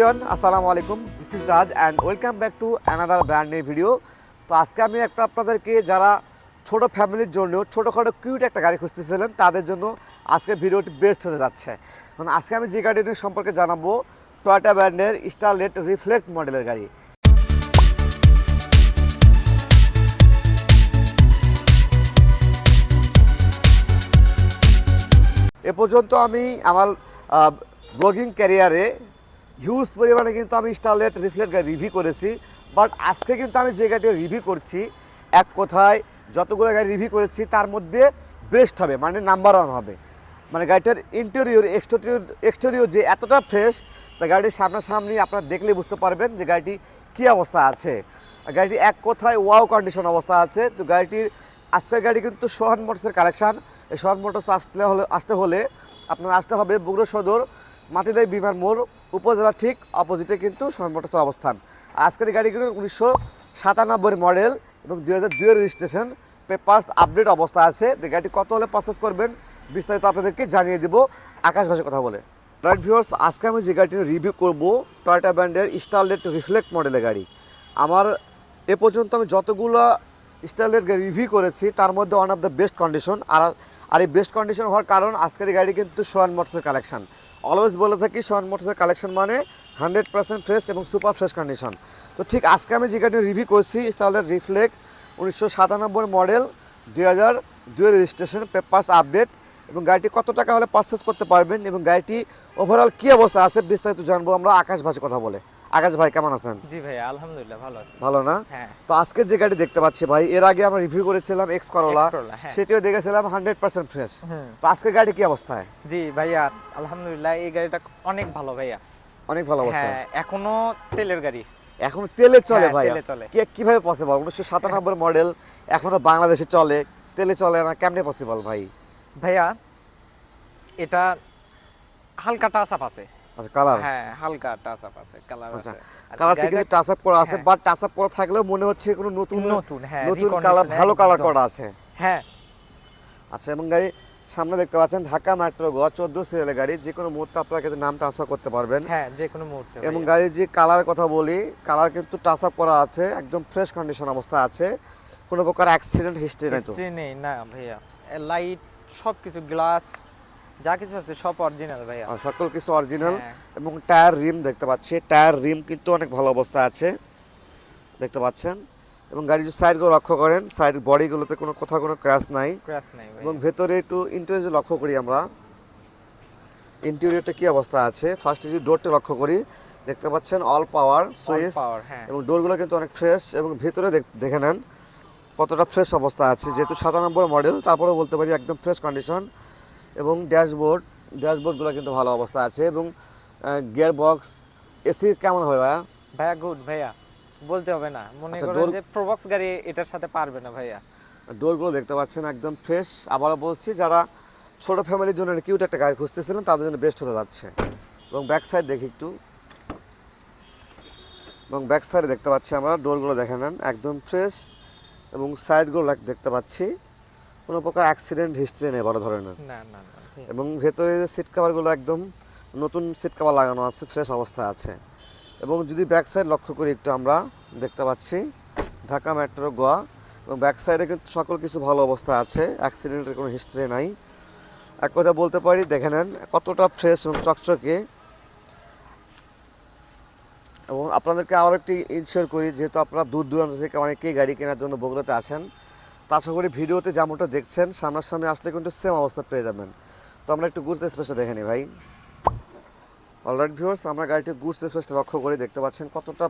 Everyone, আসসালামু আলাইকুম। This is Raj and welcome back to another brand new video. তো আজকে আমি আপনাদেরকে যারা ছোট ফ্যামিলির জন্য ছোটোখাটো কিউট একটা গাড়ি খুঁজতেছিলেন তাদের জন্য আজকে ভিডিওটি বেস্ট হতে যাচ্ছে। কারণ আজকে আমি যে গাড়িটির সম্পর্কে জানাবো টয়োটা ব্র্যান্ডের স্টারলেট রিফ্লেক্ট মডেলের গাড়ি। এ পর্যন্ত আমি আমার ব্লগিং ক্যারিয়ারে হিউজ পরিমাণে কিন্তু আমি স্টারলেট রিফ্লেক্ট গাড়ি রিভিউ করেছি, বাট আজকে কিন্তু আমি যে গাড়িটা রিভিউ করছি এক কথায় যতগুলো গাড়ি রিভিউ করেছি তার মধ্যে বেস্ট হবে, মানে নাম্বার ওয়ান হবে। মানে গাড়িটার ইন্টেরিয়র এক্সটেরিয়র যে এতটা ফ্রেশ, তা গাড়ির সামনাসামনি আপনারা দেখলে বুঝতে পারবেন যে গাড়িটি কী অবস্থা আছে। গাড়িটি এক কথায় ওয়াও কন্ডিশন অবস্থা আছে। তো গাড়িটির আজকের গাড়ি কিন্তু সোহান মোটরসের কালেকশান। এই সোহান মোটরস আসতে হলে আপনার আসতে হবে বগুড়া সদর মাটিদালি বিমান মোড় উপজেলা ঠিক অপোজিটে কিন্তু সোহান মোটরসের অবস্থান। আজকের গাড়ি কিন্তু 1997 মডেল এবং 2002 রেজিস্ট্রেশন, পেপারস আপডেট অবস্থা আছে। গাড়িটি কত হলে পারচেস করবেন বিস্তারিত আপনাদেরকে জানিয়ে দেবো আকাশ ভাষায় কথা বলে। রাইট ভিউয়ার্স, আজকে আমি যে গাড়িটি রিভিউ করব টয়োটা ব্র্যান্ডের স্টারলেট রিফ্লেক্ট মডেলের গাড়ি। আমার এ পর্যন্ত আমি যতগুলো স্টারলেট গাড়ি রিভিউ করেছি তার মধ্যে one of the best condition. আর এই বেস্ট কন্ডিশন হওয়ার কারণ আজকের এই গাড়ি কিন্তু সোহান মোটরসের কালেকশন। অলওয়েজ বলে থাকি সোহান মোটরসের কালেকশন মানে 100% ফ্রেশ এবং সুপার ফ্রেশ কন্ডিশন। তো ঠিক আজকে আমি যে গাড়ি রিভিউ করছি Starlet reflect 1997 model 2002 registration, papers update, এবং গাড়িটি কত টাকা হলে পারচেস করতে পারবেন এবং গাড়িটি ওভারঅল কী অবস্থা আছে বিস্তারিত জানবো আমরা আকাশ ভাষায় কথা বলে। আকাশ ভাই কেমন আছেন? জি ভাই, আলহামদুলিল্লাহ ভালো আছি। ভালো না? হ্যাঁ। তো আজকে যে গাড়ি দেখতে পাচ্ছি ভাই, এর আগে আমরা রিভিউ করেছিলাম X-Corolla, সেটিও দেখেছিলাম 100% ফ্রেশ। তো আজকে গাড়ি কি অবস্থায়? জি ভাইয়া, আলহামদুলিল্লাহ এই গাড়িটা অনেক ভালো ভাইয়া, অনেক ভালো অবস্থা। হ্যাঁ, এখনো তেলের গাড়ি, এখনো তেলে চলে ভাই? তেলে চলে। কিভাবে পসিবল? 1997 মডেল এখনো বাংলাদেশে চলে, তেলে চলে না, কেমনে পসিবল ভাই? ভাইয়া এটা হালকা টাচ আপ আছে। আচ্ছা, কালার? হ্যাঁ, হালকা টাচ আপ আছে, কালার আছে। কালারটা কিন্তু টাচ আপ করা আছে, বাট টাচ আপ করা থাকলেও মনে হচ্ছে কোনো নতুন হ্যাঁ, নতুন কালার, ভালো কালার করা আছে। হ্যাঁ। আচ্ছা, এবং গাড়ি সামনে দেখতে পাচ্ছেন ঢাকা মেট্রো গ 14 সিরিয়ালের গাড়ি, যে কোনো মুহূর্তে আপনারা কিন্তু নাম ট্রান্সফার করতে পারবেন। হ্যাঁ, যে কোনো মুহূর্তে। এবং গাড়ির যে কালার কথা বলি, কালার কিন্তু টাচ আপ করা আছে, একদম ফ্রেশ কন্ডিশন অবস্থা আছে, কোনো প্রকার অ্যাক্সিডেন্ট হিস্ট্রি নাই তো? নেই না ভাইয়া, লাইট সব কিছু, গ্লাস যা কিছু আছে সব অরিজিনাল ভাইয়া, সকল কিছু অরিজিনাল। এবং টায়ার রিম দেখতে পাচ্ছি, টায়ার রিম কিন্তু অনেক ভালো অবস্থা আছে দেখতে পাচ্ছেন। এবং গাড়ির যে সাইডগুলো লক্ষ্য করেন, সাইড বডিগুলোতে কোথাও কোনো ক্র্যাশ নাই। এবং ভেতরে একটু ইন্টেরিয়র লক্ষ্য করি আমরা, ইন্টেরিয়রটা কি অবস্থা আছে। ফার্স্টে যদি ডোরটা লক্ষ্য করি, দেখতে পাচ্ছেন অল পাওয়ার সুইচ, এবং ডোরগুলো কিন্তু অনেক ফ্রেশ। এবং ভেতরে দেখে নেন কতটা ফ্রেশ অবস্থা আছে, যেহেতু 97 মডেল তারপরে বলতে পারি একদম ফ্রেশ কন্ডিশন। এবং ড্যাশবোর্ডগুলো কিন্তু ভালো অবস্থা আছে। এবং গিয়ার বক্স, এসি কেমন হবে ভাইয়া? ভাইয়া গুড ভাইয়া, বলতে হবে না, মনে করেন যে প্রোবক্স গাড়ি এটার সাথে পারবে না ভাইয়া। ডোরগুলো দেখতে পাচ্ছেন একদম ফ্রেশ। আবারও বলছি, যারা ছোট ফ্যামিলির জন্য কিউট একটা গাড়ি খুঁজতেছিলেন তাদের জন্য বেস্ট হতে যাচ্ছে। এবং ব্যাক সাইড দেখি একটু, এবং ব্যাক সাইডে দেখতে পাচ্ছি আমরা ডোরগুলো দেখে নেন একদম ফ্রেশ। এবং সাইডগুলো দেখতে পাচ্ছি কোনো প্রকার অ্যাক্সিডেন্ট হিস্ট্রি নেই বড় ধরনের। না। এবং ভেতরে সিট কাভারগুলো একদম নতুন সিট কাভার লাগানো আছে, ফ্রেশ অবস্থায় আছে। এবং যদি ব্যাক সাইড লক্ষ্য করি একটু, আমরা দেখতে পাচ্ছি ঢাকা মেট্রো গোয়া, এবং ব্যাক সাইডে কিন্তু সকল কিছু ভালো অবস্থা আছে, অ্যাক্সিডেন্টের কোনো হিস্ট্রি নাই। এক কথা বলতে পারি, দেখে নেন কতটা ফ্রেশ এবং চকচকে। এবং আপনাদেরকে আরও একটি ইনশিওর করি, যেহেতু আপনারা দূর দূরান্ত থেকে অনেকেই গাড়ি কেনার জন্য বগুড়াতে আসেন, তা আশা করি ভিডিওতে যেমনটা দেখছেন সামনাসামনি আসলে কিন্তু সেম অবস্থা পেয়ে যাবেন। তো আমরা একটু গুডস স্পেসটা দেখে নিই ভাই। অলরাইট ভিউয়ার্স, আমরা গাড়িটির গুডস স্পেসটা লক্ষ্য করে দেখতে পাচ্ছেন কতটা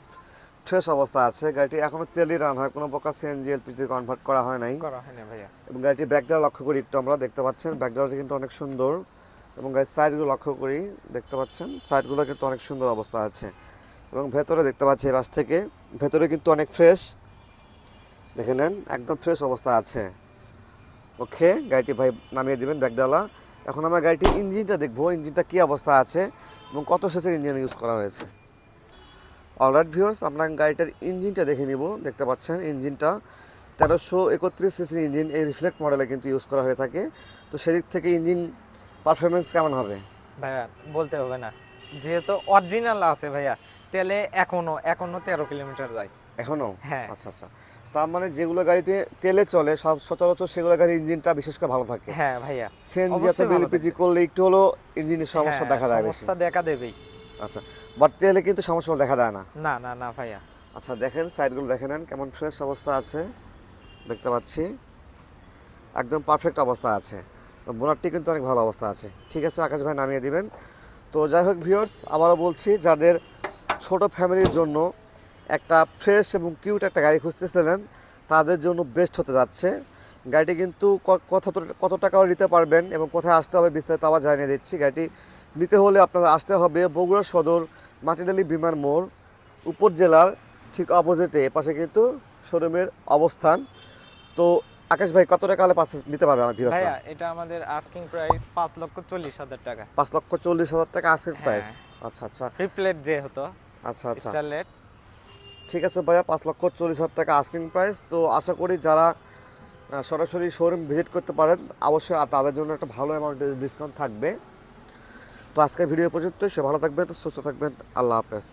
ফ্রেশ অবস্থা আছে। গাড়িটি এখনও তেলই রান হয়, কোনো প্রকার সিএনজি এলপিজি কনভার্ট করা হয় নাই ভাইয়া। এবং গাড়িটির ব্যাকডালা লক্ষ্য করি একটু, আমরা দেখতে পাচ্ছেন ব্যাকডালাটি কিন্তু অনেক সুন্দর। এবং গাড়ির সাইডগুলো লক্ষ্য করি, দেখতে পাচ্ছেন সাইডগুলো কিন্তু অনেক সুন্দর অবস্থা আছে। এবং ভেতরে দেখতে পাচ্ছি বাস থেকে, ভেতরে কিন্তু অনেক ফ্রেশ, দেখে নেন একদম ফ্রেশ অবস্থা আছে। ওকে, গাড়িটি ভাই নামিয়ে দেবেন ব্যাকডালা। এখন আমরা গাড়িটির ইঞ্জিনটা দেখবো, ইঞ্জিনটা কী অবস্থা আছে এবং কত সিসির ইঞ্জিন ইউজ করা হয়েছে। অলরাইট ভিউয়ার্স, আমরা গাড়িটার ইঞ্জিনটা দেখে নিব। দেখতে পাচ্ছেন ইঞ্জিনটা 1331 সিসির ইঞ্জিন এই রিফ্লেক্ট মডেলে কিন্তু ইউজ করা হয়ে থাকে। তো সেদিক থেকে ইঞ্জিন পারফরমেন্স কেমন হবে ভাইয়া? বলতে হবে না, যেহেতু অরিজিনাল আছে ভাইয়া, তেলে এখনো 13 কিলোমিটার যায় এখনো? হ্যাঁ। আচ্ছা আচ্ছা, তার মানে যেগুলো গাড়িতে তেলে চলে সব সচরাচর সেগুলো গাড়ির ইঞ্জিনটা বিশেষ করে ভালো থাকে। হ্যাঁ ভাইয়া, সিএনজি অবশ্যই অথবা ভালো এলপিজি থাকবে। করলে একটু হলো ইঞ্জিনের সমস্যা হ্যাঁ, দেখা যায় বেশি। সমস্যা দেখা দেবেই। আচ্ছা, বাট তেলে কিন্তু সমস্যা দেখা দেয় না। না না না ভাইয়া। আচ্ছা দেখেন সাইডগুলো দেখে নেন কেমন ফ্রেশ অবস্থা আছে, দেখতে পাচ্ছি একদম পারফেক্ট অবস্থা আছে। বোনারটি কিন্তু অনেক ভালো অবস্থা আছে। ঠিক আছে আকাশ ভাই, নামিয়ে দিবেন। তো যাই হোক ভিউয়ার্স, আবারও বলছি, যাদের ছোট ফ্যামিলির জন্য একটা ফ্রেশ এবং কিউট একটা গাড়ি খুঁজতেছিলেন তাদের জন্য বেস্ট হতে যাচ্ছে। গাড়িটি কিন্তু কত টাকাও নিতে পারবেন এবং কোথায় আসতে হবে বিস্তারিত আবার জানিয়ে দিচ্ছি। গাড়িটি নিতে হলে আপনারা আসতে হবে বগুড়া সদর মাটিডালি বিমান মোড়, উপজেলার ঠিক অপোজিটে এপাশে কিন্তু শোরুমের অবস্থান। তো আকাশ ভাই কত টাকা হলে পারচেজ নিতে পারবে আমার ভিউয়ার্সরা? ভাইয়া এটা আমাদের আস্কিং প্রাইস 5,40,000 টাকা। 5,40,000 টাকা আস্কিং প্রাইস। আচ্ছা আচ্ছা রিপ্লেট যে হতো আচ্ছা আচ্ছা, স্টারলেট। ঠিক আছে ভাইয়া, 5,40,000 টাকা আস্কিং প্রাইস। তো আশা করি যারা সরাসরি শোরুম ভিজিট করতে পারেন অবশ্যই তাদের জন্য একটা ভালো অ্যামাউন্টের ডিসকাউন্ট থাকবে। তো আজকের ভিডিও পর্যন্ত, সে ভালো থাকবেন, সুস্থ থাকবেন, আল্লাহ হাফেজ।